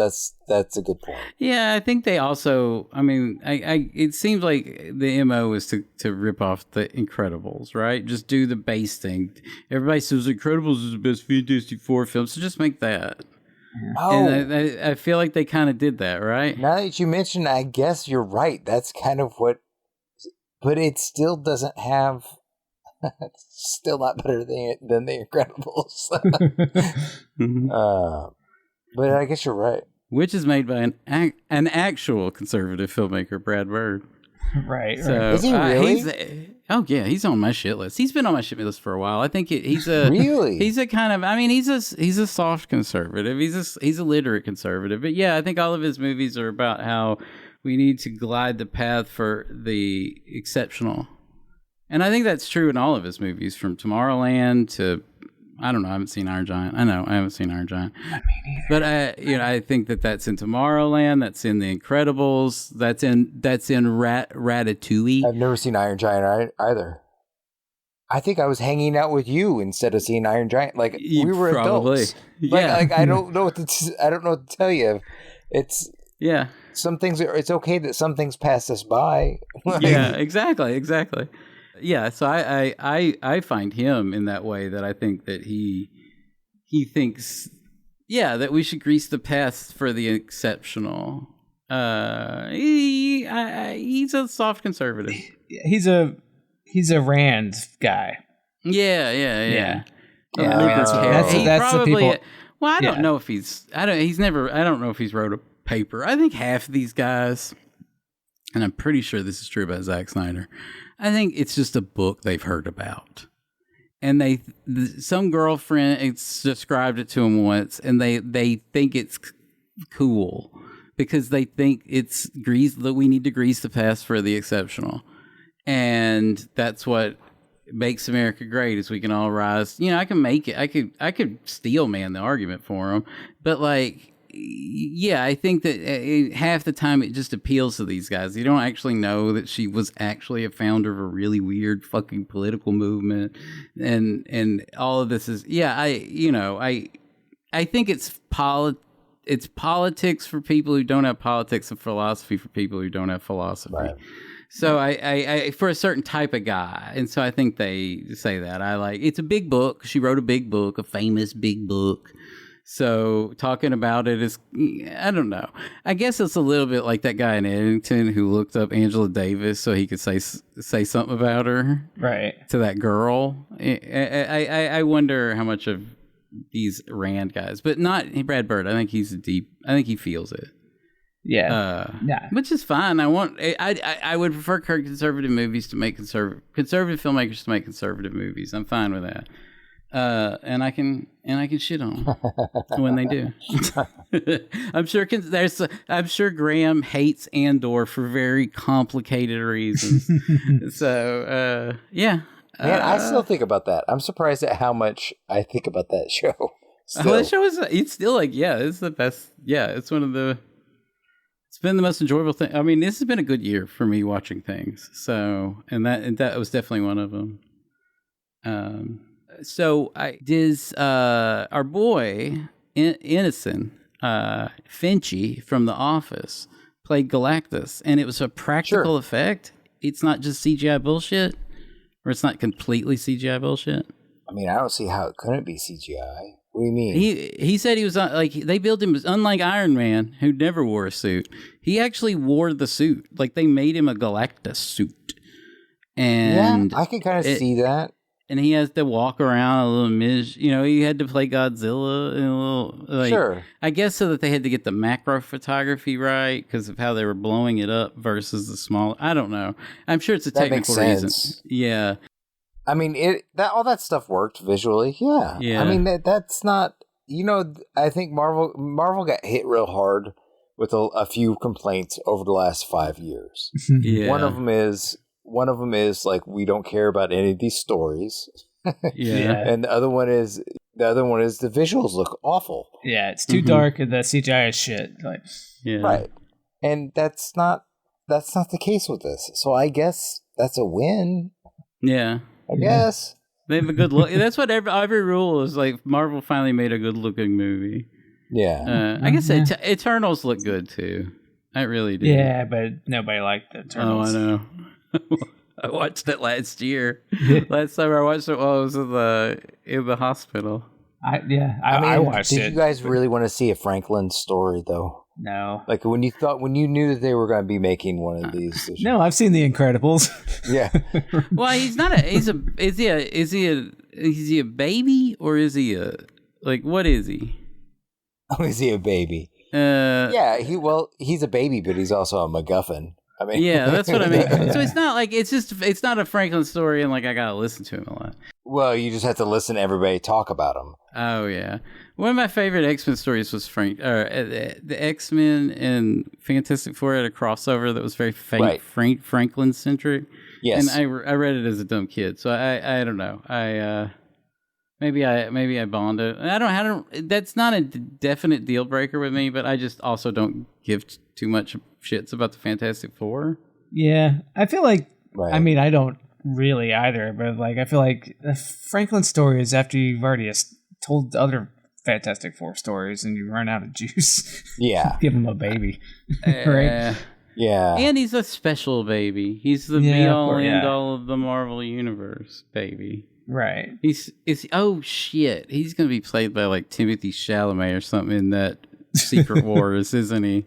a good point. Yeah, I think they also. I mean, it seems like the MO is to rip off the Incredibles, right? Just do the base thing. Everybody says Incredibles is the best Fantastic Four film, so just make that. Oh, and I feel like they kind of did that, right? Now that you mention, I guess you're right. That's kind of what, but it still doesn't have. It's still not better than the Incredibles. But I guess you're right. Which is made by an actual conservative filmmaker, Brad Bird. Right. So, is he really? He's on my shit list. He's been on my shit list for a while. I think he's a really. He's a kind of. I mean, he's a soft conservative. He's a literate conservative. But yeah, I think all of his movies are about how we need to glide the path for the exceptional, and I think that's true in all of his movies, from Tomorrowland to. I don't know. I haven't seen Iron Giant. I know I haven't seen Iron Giant. Me neither. But I think that's in Tomorrowland. That's in The Incredibles. That's in Ratatouille. I've never seen Iron Giant either. I think I was hanging out with you instead of seeing Iron Giant. Like we were adults. Yeah. Like I don't know what to tell you. It's some things it's okay that some things pass us by. Yeah, exactly. Yeah, so I find him in that way that I think that he thinks, that we should grease the path for the exceptional. He's a soft conservative. He's a Rand guy. Yeah. That's the people. Well, I don't know if I don't know if he's wrote a paper. I think half of these guys, and I'm pretty sure this is true about Zack Snyder, I think it's just a book they've heard about. And some girlfriend described it to them once, and they think it's cool because they think it's that we need to grease the path for the exceptional. And that's what makes America great, is we can all rise. I can make it. I could steel man the argument for them, but I think that half the time it just appeals to these guys. You don't actually know that she was actually a founder of a really weird fucking political movement, and all of this is I think it's politics for people who don't have politics, and philosophy for people who don't have philosophy. Right. So I for a certain type of guy, and so I think they say that it's a big book. She wrote a big book, a famous big book. So talking about it is, I don't know. I guess it's a little bit like that guy in Eddington who looked up Angela Davis so he could say something about her, right, to that girl. I wonder how much of these Rand guys, but not Brad Bird. I think I think he feels it. Yeah, which is fine. I would prefer conservative movies to make conservative filmmakers to make conservative movies. I'm fine with that. and I can shit on them when they do. I'm sure Graham hates Andor for very complicated reasons. So yeah. Man, I still think about that. I'm surprised at how much I think about that show. That show it's still like, yeah, it's the best. Yeah, it's been the most enjoyable thing. I mean, this has been a good year for me watching things. So, and that was definitely one of them. So our boy Innocent Finchy from The Office played Galactus, and it was a practical effect. It's not just CGI bullshit, or it's not completely CGI bullshit. I mean, I don't see how it couldn't be CGI. What do you mean? He said he was like, they built him, unlike Iron Man, who never wore a suit. He actually wore the suit. Like, they made him a Galactus suit. And yeah, I can kind of see that. And he has to walk around a little he had to play Godzilla in a little, like, sure. I guess so that they had to get the macro photography right because of how they were blowing it up versus the small. I don't know. I'm sure it's a technical reason. Yeah. I mean, all that stuff worked visually. Yeah. Yeah. I mean, that's not, I think Marvel got hit real hard with a few complaints over the last 5 years. Yeah. One of them is like, we don't care about any of these stories. Yeah. And the other one is the visuals look awful. Yeah, it's too dark and the CGI is shit. Like, yeah. Right. And that's not the case with this. So I guess that's a win. Yeah. I guess. They have a good look. That's what every rule is like. Marvel finally made a good looking movie. Yeah. I guess Eternals look good too. I really do. Yeah, but nobody liked the Eternals. Oh, I know. I watched it last year. Last time I watched it while I was in the hospital. I watched it. Did you guys really want to see a Franklin story though? No. Like when you knew that they were going to be making one of these. No, I've seen The Incredibles. Yeah. Well, is he a baby or is he what is he? Oh, is he a baby? Yeah, he's a baby, but he's also a MacGuffin. I mean, yeah, that's what I mean. So it's not like it's not a Franklin story, and like I gotta listen to him a lot. Well, you just have to listen to everybody talk about him. Oh yeah, one of my favorite X-Men stories was the X-Men and Fantastic Four had a crossover that was very Franklin centric. Yes, and I read it as a dumb kid, so I don't know. Maybe I bonded. I don't. That's not a definite deal breaker with me, but I just also don't give too much shits about the Fantastic Four. Yeah, I feel like. Right. I mean, I don't really either, but like I feel like Franklin's story is after you've already told other Fantastic Four stories and you run out of juice. Yeah, give him a baby, right? Yeah, and he's a special baby. He's the be all end all of the Marvel universe, baby. Right. Oh shit. He's gonna be played by like Timothy Chalamet or something in that Secret Wars, isn't he?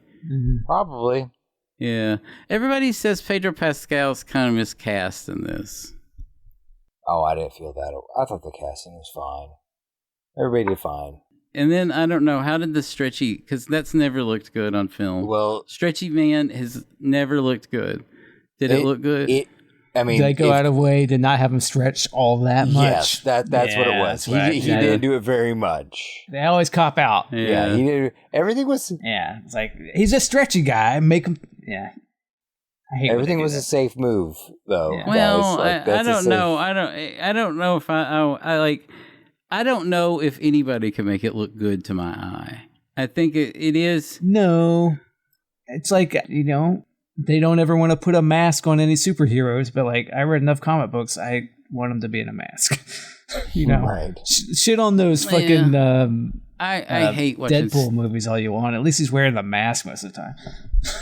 Probably. Yeah. Everybody says Pedro Pascal's kind of miscast in this. Oh, I didn't feel that. I thought the casting was fine. Everybody did fine. And then I don't know, how did the stretchy, because that's never looked good on film. Well, Stretchy Man has never looked good. Did it look good? I mean, did they go out of way to not have him stretch all that much? Yes, that's what it was. He didn't do it very much. They always cop out. Yeah, he did. Everything was. Yeah, it's like he's a stretchy guy. Make him. Yeah, I hate everything was a safe move, though. Yeah. Well, I don't know. I don't know if I don't know if anybody can make it look good to my eye. I think it is. No, it's like they don't ever want to put a mask on any superheroes, but like I read enough comic books, I want them to be in a mask. Right. Shit on those fucking I hate watching Deadpool movies all you want. At least he's wearing the mask most of the time.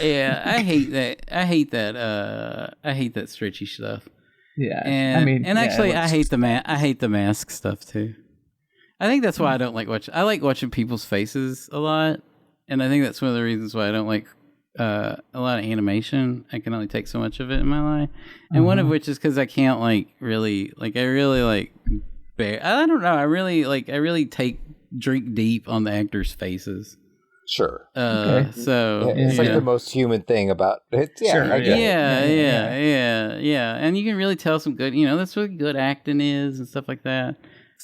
Yeah, I hate that. I hate that stretchy stuff. Yeah, and actually, I hate the mask stuff too. I think that's why I don't like watching. I like watching people's faces a lot, and I think that's one of the reasons why I don't like a lot of animation. I can only take so much of it in my life, and one of which is because I can't I really I don't know. I really drink deep on the actors' faces. Sure. Okay. So it's like the most human thing about it. Yeah, sure, yeah. And you can really tell some good. That's what good acting is and stuff like that.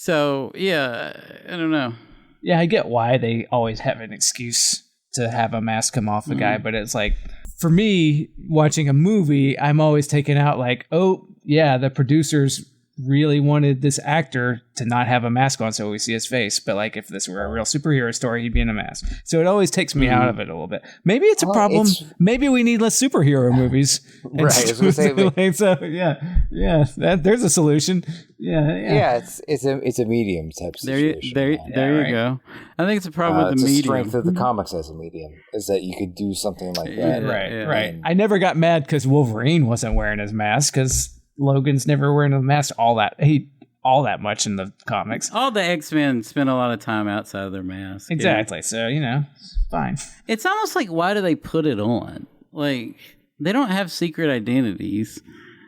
So yeah, I don't know. Yeah, I get why they always have an excuse to have a mask come off a guy, but it's like, for me, watching a movie, I'm always taken out like, oh, yeah, the producers really wanted this actor to not have a mask on so we see his face. But like, if this were a real superhero story, he'd be in a mask. So it always takes me out of it a little bit. Maybe it's a problem. Maybe we need less superhero movies. Right. I was gonna say, so yeah, there's a solution. Yeah. It's a medium type situation. There you go. I think it's a problem with the medium. The strength of the comics as a medium is that you could do something like that. Right. I never got mad because Wolverine wasn't wearing his mask, because Logan's never wearing a mask all that much in the comics. All the X-Men spend a lot of time outside of their mask. Exactly. Yeah. So, fine. It's almost like, why do they put it on? Like, they don't have secret identities.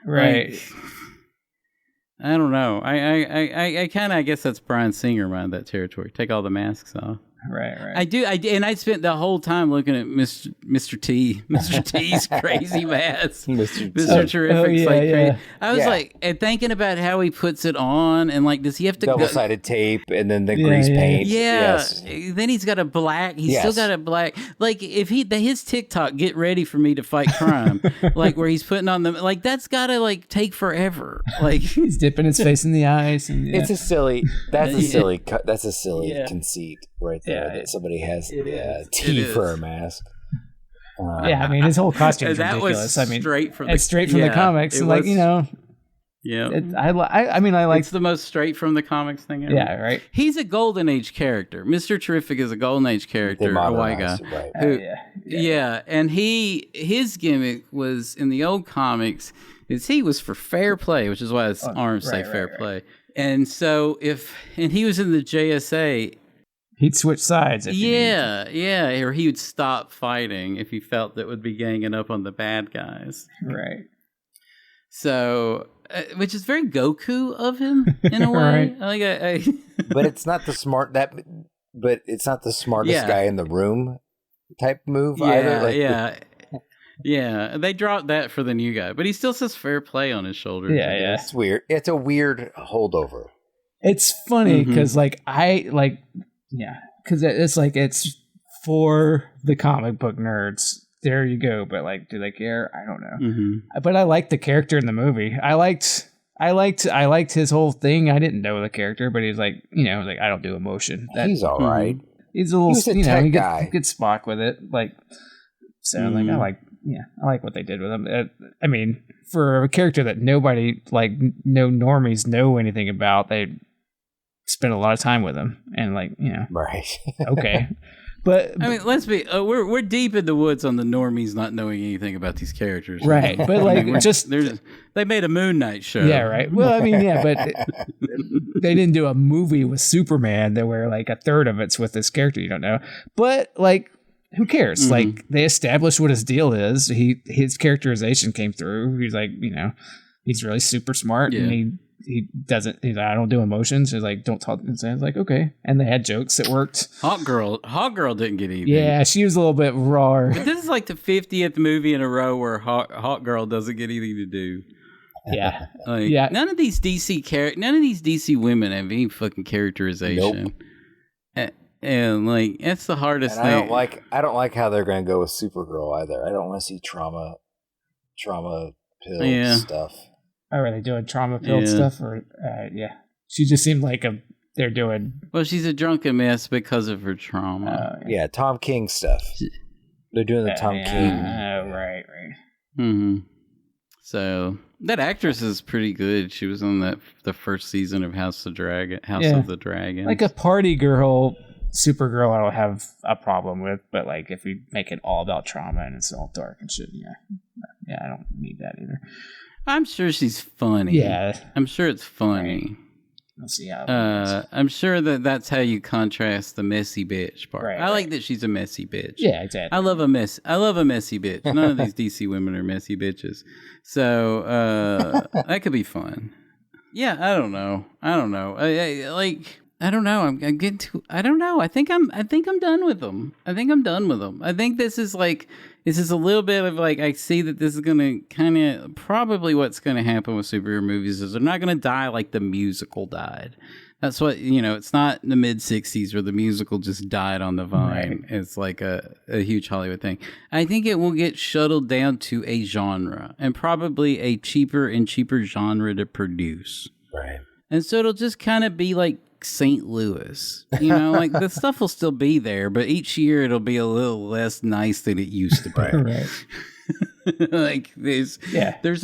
Right. Like, I don't know. I kind of, I guess that's Bryan Singer around that territory. Take all the masks off. Right. And I spent the whole time looking at Mr. T's crazy mask. Mr. Terrific's crazy. I was like, and thinking about how he puts it on, and like, does he have to double-sided tape and then the grease paint? Yeah. Yes. Then he's got a black. He's still got a black. Like, if his TikTok, get ready for me to fight crime, like where he's putting on the, like, that's gotta like take forever. Like, he's dipping his face in the ice. And, It's a silly. That's a silly conceit right there. That somebody has tea for a mask. I mean, his whole costume is ridiculous. I mean, straight from the comics, and like, I like. It's the most straight from the comics thing ever. Yeah, right. He's a golden age character. Mr. Terrific is a golden age character, a white guy. Right. And his gimmick was in the old comics is he was for fair play, which is why his arms say fair play. And so and he was in the JSA. He'd switch sides. Or he would stop fighting if he felt that would be ganging up on the bad guys. Right. So, which is very Goku of him in a way. Right. But it's not the smartest guy in the room type move either. Yeah, they dropped that for the new guy, but he still says fair play on his shoulders. Yeah. It's weird. It's a weird holdover. It's funny because because it's like, it's for the comic book nerds. There you go. But like, do they care? I don't know. But I liked the character in the movie. I liked his whole thing. I didn't know the character, but he's like, I don't do emotion. He's all right. He's a little, he gets Spock with it. Like, so I like what they did with him. I mean, for a character that nobody, like, no normies know anything about, they spend a lot of time with him, and like, right. Okay. But I mean, let's be we're deep in the woods on the normies not knowing anything about these characters, right? But like, they made a Moon Knight show, yeah, right. Well, I mean, but they didn't do a movie with Superman where like a third of it's with this character you don't know. But like, who cares? Like, they established what his deal is. His characterization came through. He's like, he's really super smart, and he doesn't. He's like, I don't do emotions. He's like, don't talk. And so I was like, okay. And they had jokes that worked. Hot Girl didn't get anything. Yeah, she was a little bit raw. But this is like the 50th movie in a row where Hot Girl doesn't get anything to do. Yeah, None of these DC women have any fucking characterization. Nope. And like, it's the hardest thing. I don't like how they're going to go with Supergirl either. I don't want to see trauma pill stuff. Oh, are they doing trauma-filled stuff? Or she just seemed like they're doing. Well, she's a drunken mess because of her trauma. Tom King stuff. They're doing the Tom King. Right. Mm-hmm. So that actress is pretty good. She was on the first season of House of the Dragon. Like a party girl, Supergirl, I don't have a problem with. But like, if we make it all about trauma and it's all dark and shit, I don't need that either. I'm sure she's funny. Yeah. I'm sure it's funny. Right. We'll see how I'm sure that's how you contrast the messy bitch part. I like that she's a messy bitch. Yeah, exactly. I love a messy bitch. None of these DC women are messy bitches. So that could be fun. Yeah, I don't know. I don't know. I don't know. I'm getting to. I don't know. I think I'm done with them. I think this is a little bit of like, I see that this is gonna kind of probably what's gonna happen with superhero movies is they're not gonna die like the musical died. That's what, it's not the mid 60s where the musical just died on the vine. Right. It's like a huge Hollywood thing. I think it will get shuttled down to a genre and probably a cheaper and cheaper genre to produce. Right. And so it'll just kind of be like St. Louis. Like the stuff will still be there, but each year it'll be a little less nice than it used to be. Right. Like there's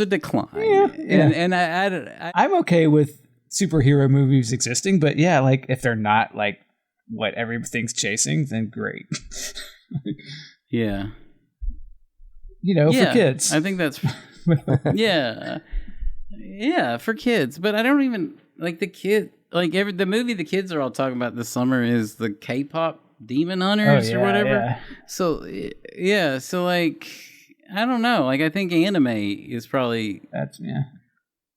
a decline. Yeah. And I'm okay with superhero movies existing, but like if they're not like what everything's chasing, then great. Yeah. For kids. I think that's yeah, for kids. But I don't even like the kid. Like the movie the kids are all talking about this summer is the K-pop Demon Hunters or whatever. Yeah. So so like I don't know. Like I think anime is probably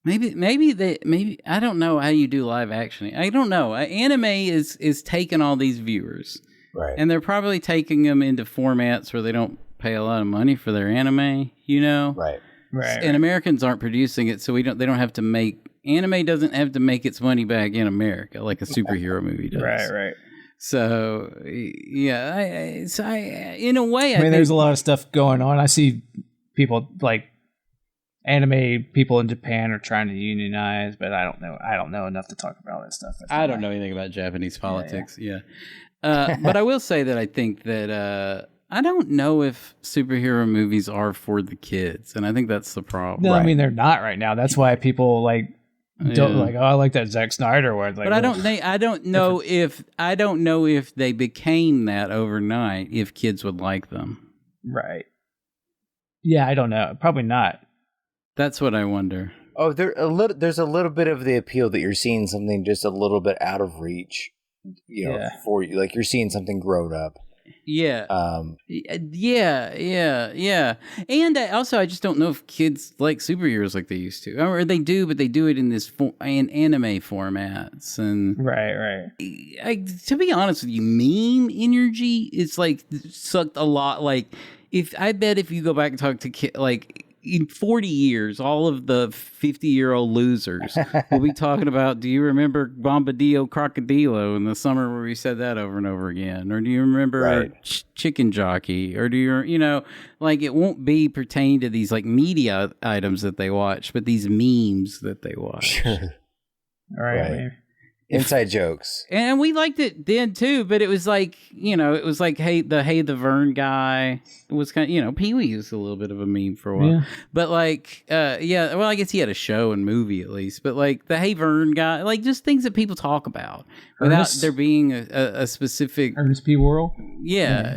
Maybe I don't know how you do live action. I don't know. Anime is taking all these viewers, right? And they're probably taking them into formats where they don't pay a lot of money for their anime, right? And Americans aren't producing it, so they don't have to make anime. Doesn't have to make its money back in America like a superhero movie does, right? So in a way, I mean, there's a lot of stuff going on. I see people like. Anime people in Japan are trying to unionize, but I don't know enough to talk about all that stuff. I don't know anything about Japanese politics. Yeah. But I will say that I think that I don't know if superhero movies are for the kids, and I think that's the problem. No, I mean they're not right now. That's why people don't like. Oh, I like that Zack Snyder one. Like, but I don't know if they became that overnight. If kids would like them, right? Yeah, I don't know. Probably not. That's what I wonder. Oh, there's a little bit of the appeal that you're seeing something just a little bit out of reach, for you. Like you're seeing something grown up. Yeah. Yeah. And also, I just don't know if kids like superheroes like they used to, or they do, but they do it in this anime formats. And right. To be honest with you, meme energy is like sucked a lot. Like I bet if you go back and talk to kids, like. In 40 years, all of the 50-year-old losers will be talking about, do you remember Bombadillo Crocodilo in the summer where we said that over and over again? Or do you remember Chicken Jockey? Or do you, like it won't be pertaining to these like media items that they watch, but these memes that they watch. All right. Inside jokes. And we liked it then too, but it was like, it was like, hey, the Vern guy was kind of, Pee-wee was a little bit of a meme for a while. Yeah. But like, well, I guess he had a show and movie at least, but like the Hey Vern guy, like just things that people talk about without there being a specific. Ernest P. Worrell? Yeah.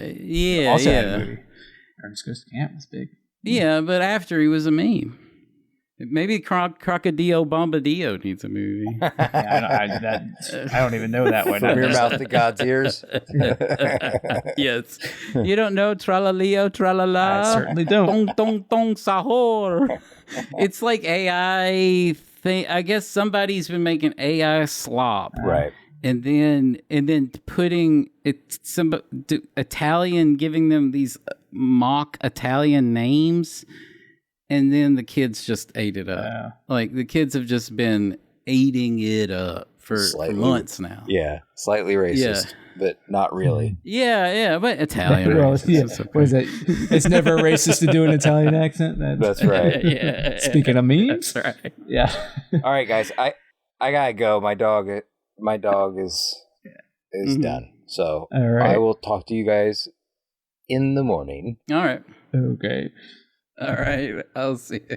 Also had a movie. Ernest Goes to Camp was big. Yeah, but after he was a meme. Maybe Crocodile Bombadillo needs a movie. I don't even know that one. From your mouth to God's ears. Yes. You don't know Tralaleo Tralala? I certainly don't. Tong tong tong sahur. It's like AI thing. I guess somebody's been making AI slop. Right. And then putting Italian, giving them these mock Italian names. And then the kids just ate it up. Yeah. Like the kids have just been eating it up for months now. Yeah, slightly racist, but not really. Yeah, but Italian racist. Okay. What is it? It's never racist to do an Italian accent. That's right. Yeah. Speaking of memes, that's right. Yeah. All right, guys, I gotta go. My dog is done. So I will talk to you guys in the morning. All right. Okay. All right, I'll see you.